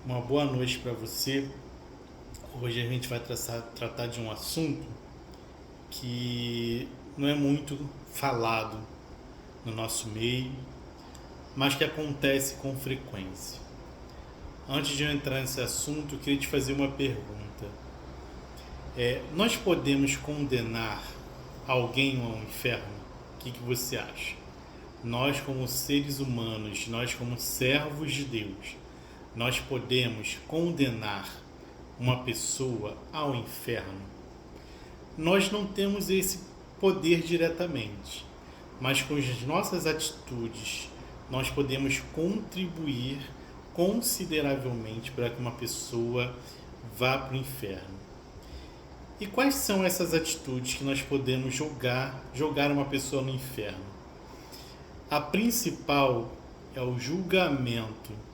Uma boa noite para você. Hoje a gente vai tratar de um assunto que não é muito falado no nosso meio, mas que acontece com frequência. Antes de eu entrar nesse assunto, eu queria te fazer uma pergunta. Nós podemos condenar alguém ao inferno? O que você acha? Nós, como seres humanos, nós, como servos de Deus, nós podemos condenar uma pessoa ao inferno? Nós não temos esse poder diretamente, mas com as nossas atitudes nós podemos contribuir consideravelmente para que uma pessoa vá para o inferno. E quais são essas atitudes que nós podemos jogar uma pessoa no inferno? A principal é o julgamento,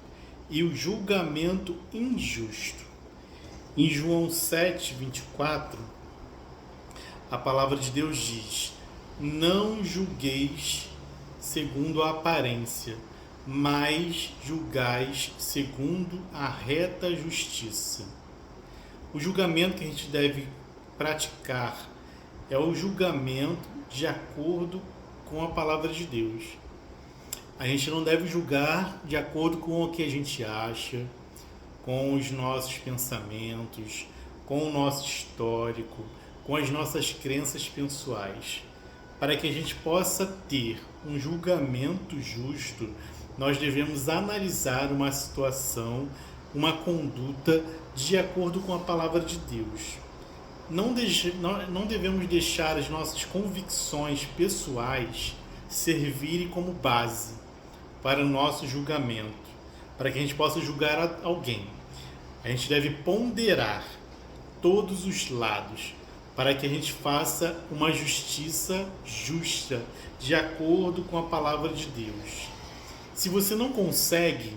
e o julgamento injusto. Em João 7:24, a palavra de Deus diz: não julgueis segundo a aparência, mas julgais segundo a reta justiça. O julgamento que a gente deve praticar é o julgamento de acordo com a palavra de Deus. A gente não deve julgar de acordo com o que a gente acha, com os nossos pensamentos, com o nosso histórico, com as nossas crenças pessoais. Para que a gente possa ter um julgamento justo, nós devemos analisar uma situação, uma conduta de acordo com a palavra de Deus. Não devemos deixar as nossas convicções pessoais servirem como base para o nosso julgamento, para que a gente possa julgar alguém. A gente deve ponderar todos os lados para que a gente faça uma justiça justa, de acordo com a palavra de Deus. Se você não consegue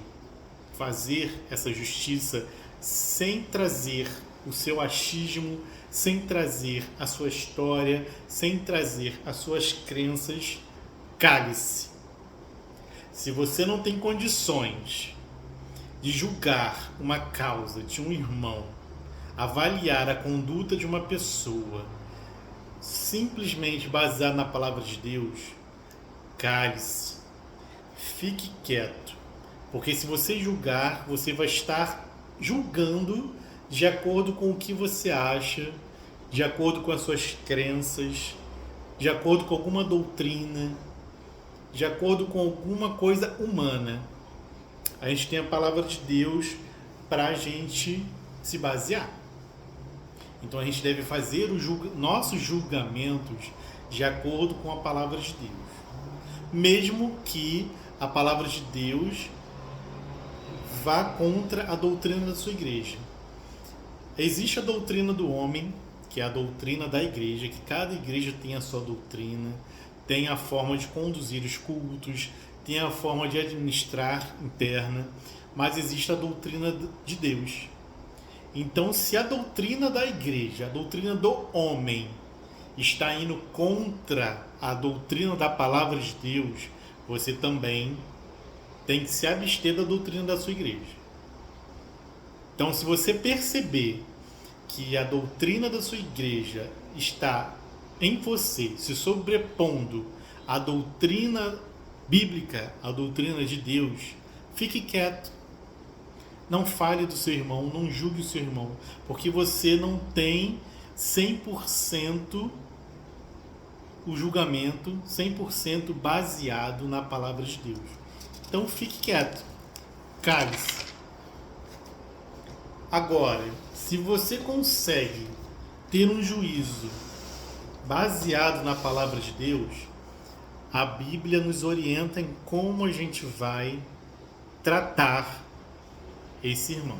fazer essa justiça sem trazer o seu achismo, sem trazer a sua história, sem trazer as suas crenças, cale-se. Se você não tem condições de julgar uma causa de um irmão, avaliar a conduta de uma pessoa, simplesmente baseado na palavra de Deus, cale-se, fique quieto, porque se você julgar, você vai estar julgando de acordo com o que você acha, de acordo com as suas crenças, de acordo com alguma doutrina, de acordo com alguma coisa humana. A gente tem a palavra de Deus para a gente se basear. Então a gente deve fazer nossos julgamentos de acordo com a palavra de Deus. Mesmo que a palavra de Deus vá contra a doutrina da sua igreja. Existe a doutrina do homem, que é a doutrina da igreja, que cada igreja tem a sua doutrina, tem a forma de conduzir os cultos, tem a forma de administrar interna, mas existe a doutrina de Deus. Então, se a doutrina da igreja, a doutrina do homem, está indo contra a doutrina da palavra de Deus, você também tem que se abster da doutrina da sua igreja. Então, se você perceber que a doutrina da sua igreja está em você, se sobrepondo à doutrina bíblica, à doutrina de Deus, fique quieto. Não fale do seu irmão, não julgue o seu irmão, porque você não tem 100% o julgamento, 100% baseado na palavra de Deus. Então fique quieto, cale-se. Agora, se você consegue ter um juízo baseado na palavra de Deus, a Bíblia nos orienta em como a gente vai tratar esse irmão.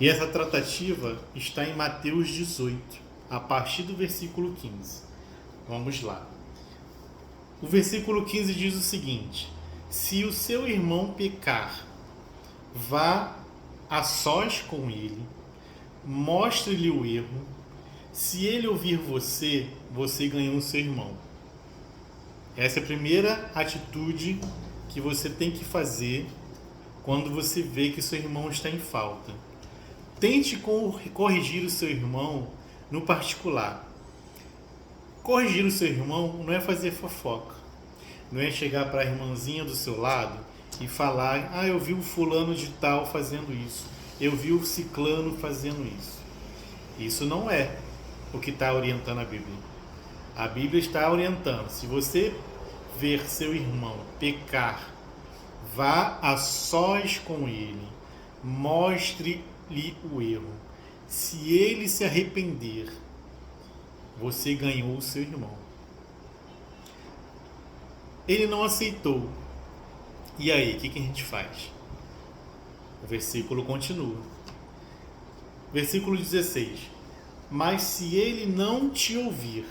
E essa tratativa está em Mateus 18, a partir do versículo 15. Vamos lá. O versículo 15 diz o seguinte: se o seu irmão pecar, vá a sós com ele, mostre-lhe o erro. Se ele ouvir você, você ganhou o seu irmão. Essa é a primeira atitude que você tem que fazer quando você vê que seu irmão está em falta. Tente corrigir o seu irmão no particular. Corrigir o seu irmão não é fazer fofoca. Não é chegar para a irmãzinha do seu lado e falar: ah, eu vi o fulano de tal fazendo isso. Eu vi o ciclano fazendo isso. Isso não é o que está orientando a Bíblia. A Bíblia está orientando: se você ver seu irmão pecar, vá a sós com ele, mostre-lhe o erro. Se ele se arrepender, você ganhou o seu irmão. Ele não aceitou. E aí, o que a gente faz? O versículo continua. Versículo 16. Mas se ele não te ouvir,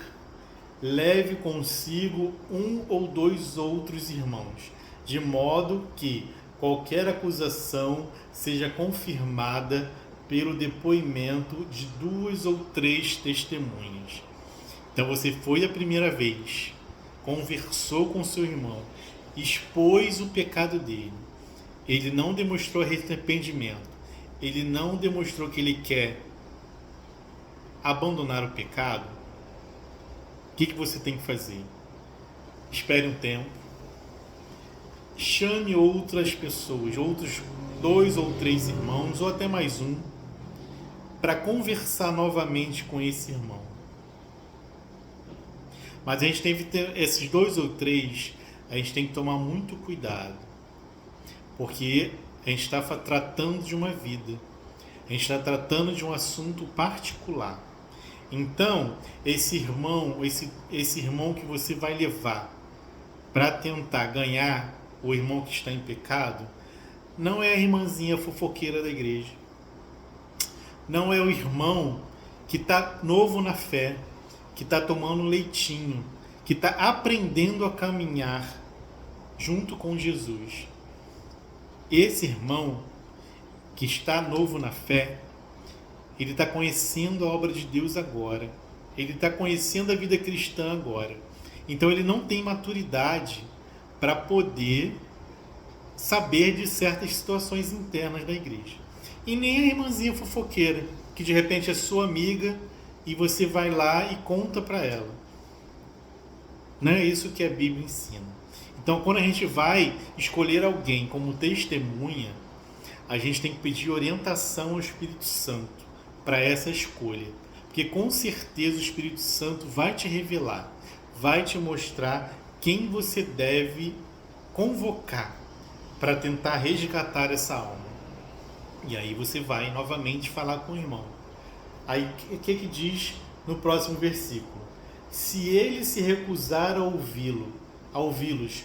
leve consigo um ou dois outros irmãos, de modo que qualquer acusação seja confirmada pelo depoimento de 2 ou 3 testemunhas. Então você foi a primeira vez, conversou com seu irmão, expôs o pecado dele. Ele não demonstrou arrependimento. Ele não demonstrou que ele quer abandonar o pecado. O que você tem que fazer? Espere um tempo. Chame outras pessoas, outros 2 ou 3 irmãos, ou até mais um, para conversar novamente com esse irmão. Mas a gente tem que ter esses 2 ou 3, a gente tem que tomar muito cuidado, porque a gente está tratando de uma vida, a gente está tratando de um assunto particular. Então, esse irmão que você vai levar para tentar ganhar o irmão que está em pecado, não é a irmãzinha fofoqueira da igreja, não é o irmão que está novo na fé, que está tomando leitinho, que está aprendendo a caminhar junto com Jesus. Esse irmão que está novo na fé, ele está conhecendo a obra de Deus agora. Ele está conhecendo a vida cristã agora. Então ele não tem maturidade para poder saber de certas situações internas da igreja. E nem a irmãzinha fofoqueira, que de repente é sua amiga e você vai lá e conta para ela. Não é isso que a Bíblia ensina. Então, quando a gente vai escolher alguém como testemunha, a gente tem que pedir orientação ao Espírito Santo para essa escolha. Porque com certeza o Espírito Santo vai te revelar, vai te mostrar quem você deve convocar para tentar resgatar essa alma. E aí você vai novamente falar com o irmão. Aí o que diz no próximo versículo? Se ele se recusar a ouvi-los,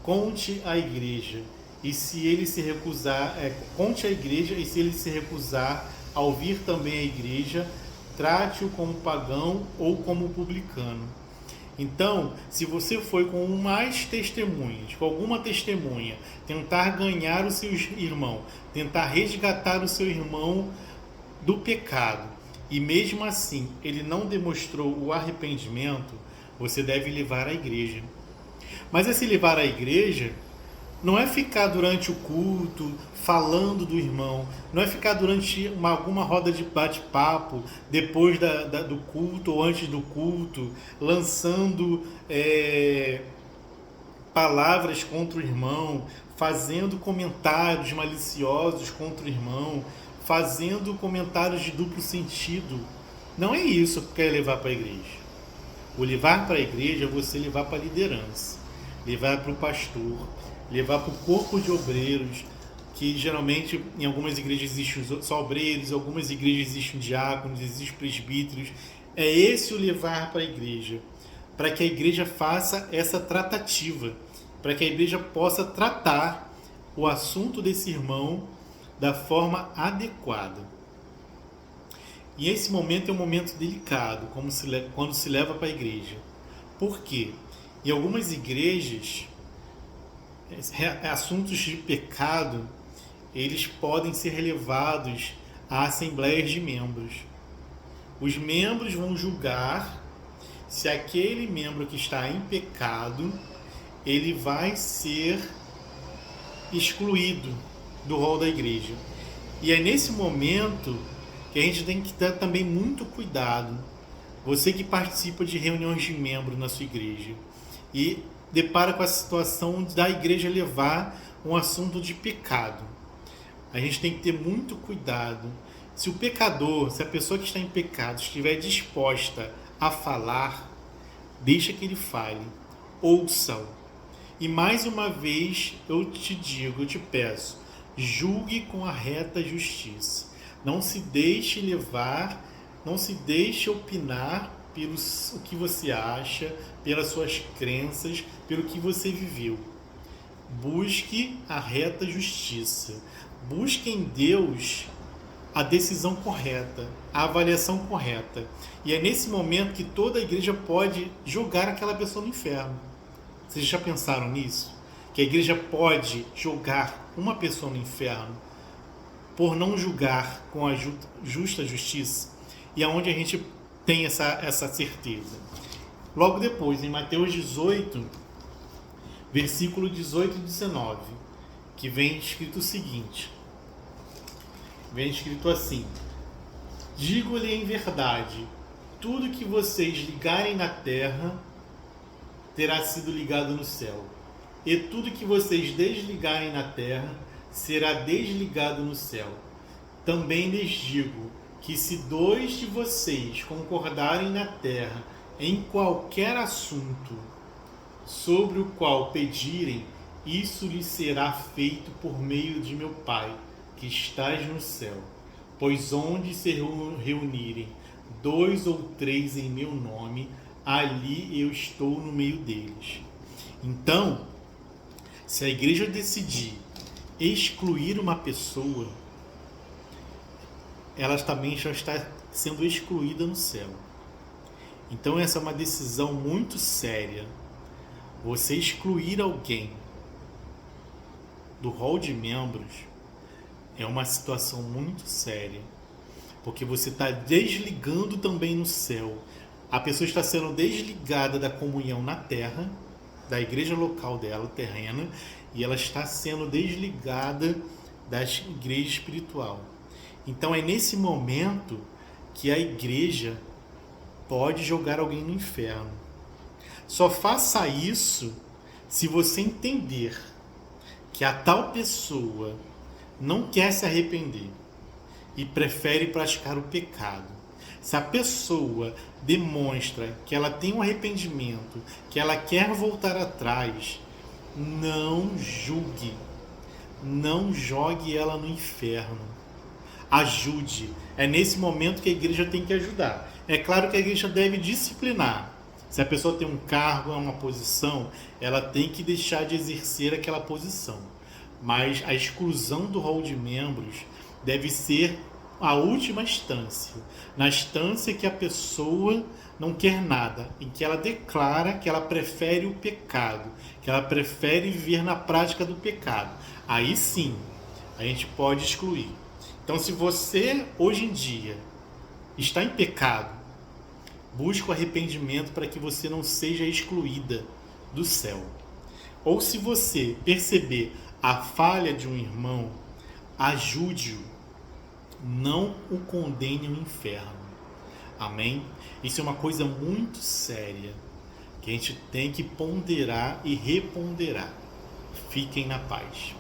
conte à igreja. E se ele se recusar, conte à igreja, e se ele se recusar a ouvir também a igreja, trate-o como pagão ou como publicano. Então, se você foi com mais testemunhas, com alguma testemunha, tentar ganhar o seu irmão, tentar resgatar o seu irmão do pecado, e mesmo assim ele não demonstrou o arrependimento, você deve levar à igreja. Mas esse levar à igreja não é ficar durante o culto falando do irmão, não é ficar durante alguma roda de bate-papo depois do culto ou antes do culto, lançando palavras contra o irmão, fazendo comentários maliciosos contra o irmão, fazendo comentários de duplo sentido. Não é isso que quer levar para a igreja. O levar para a igreja é você levar para a liderança, levar para o pastor, levar para o corpo de obreiros, que geralmente em algumas igrejas existem só obreiros, em algumas igrejas existem diáconos, existem presbíteros. É esse o levar para a igreja, para que a igreja faça essa tratativa, para que a igreja possa tratar o assunto desse irmão da forma adequada. E esse momento é um momento delicado, quando se leva para a igreja. Por quê? Em algumas igrejas, assuntos de pecado, eles podem ser levados a assembleias de membros. Os membros vão julgar se aquele membro que está em pecado, ele vai ser excluído, do rol da igreja. E é nesse momento que a gente tem que ter também muito cuidado. Você que participa de reuniões de membros na sua igreja e depara com a situação da igreja levar um assunto de pecado. A gente tem que ter muito cuidado. Se o pecador, se a pessoa que está em pecado estiver disposta a falar, deixa que ele fale. Ouça-o. E mais uma vez eu te digo, eu te peço, julgue com a reta justiça. Não se deixe levar, não se deixe opinar pelo que você acha, pelas suas crenças, pelo que você viveu. Busque a reta justiça. Busque em Deus a decisão correta, a avaliação correta. E é nesse momento que toda a igreja pode jogar aquela pessoa no inferno. Vocês já pensaram nisso? Que a igreja pode jogar uma pessoa no inferno por não julgar com a justa justiça? E aonde a gente tem essa certeza? Logo depois, em Mateus 18, versículo 18 e 19, que vem escrito o seguinte. Vem escrito assim: digo-lhe em verdade, tudo que vocês ligarem na terra terá sido ligado no céu, e tudo que vocês desligarem na terra será desligado no céu. Também lhes digo que se 2 de vocês concordarem na terra em qualquer assunto sobre o qual pedirem, isso lhes será feito por meio de meu Pai, que estás no céu. Pois onde se reunirem 2 ou 3 em meu nome, ali eu estou no meio deles. Então, se a igreja decidir excluir uma pessoa, ela também já está sendo excluída no céu. Então essa é uma decisão muito séria. Você excluir alguém do rol de membros é uma situação muito séria, porque você está desligando também no céu. A pessoa está sendo desligada da comunhão na terra, da igreja local dela, terrena, e ela está sendo desligada da igreja espiritual. Então é nesse momento que a igreja pode jogar alguém no inferno. Só faça isso se você entender que a tal pessoa não quer se arrepender e prefere praticar o pecado. Se a pessoa demonstra que ela tem um arrependimento, que ela quer voltar atrás, não julgue, não jogue ela no inferno. Ajude. É nesse momento que a igreja tem que ajudar. É claro que a igreja deve disciplinar. Se a pessoa tem um cargo, uma posição, ela tem que deixar de exercer aquela posição. Mas a exclusão do rol de membros deve ser a última instância. Na instância que a pessoa não quer nada, em que ela declara que ela prefere o pecado, que ela prefere viver na prática do pecado. Aí sim, a gente pode excluir. Então, se você, hoje em dia, está em pecado, busque o arrependimento para que você não seja excluída do céu. Ou se você perceber a falha de um irmão, ajude-o, não o condene ao inferno. Amém? Isso é uma coisa muito séria, que a gente tem que ponderar e reponderar. Fiquem na paz.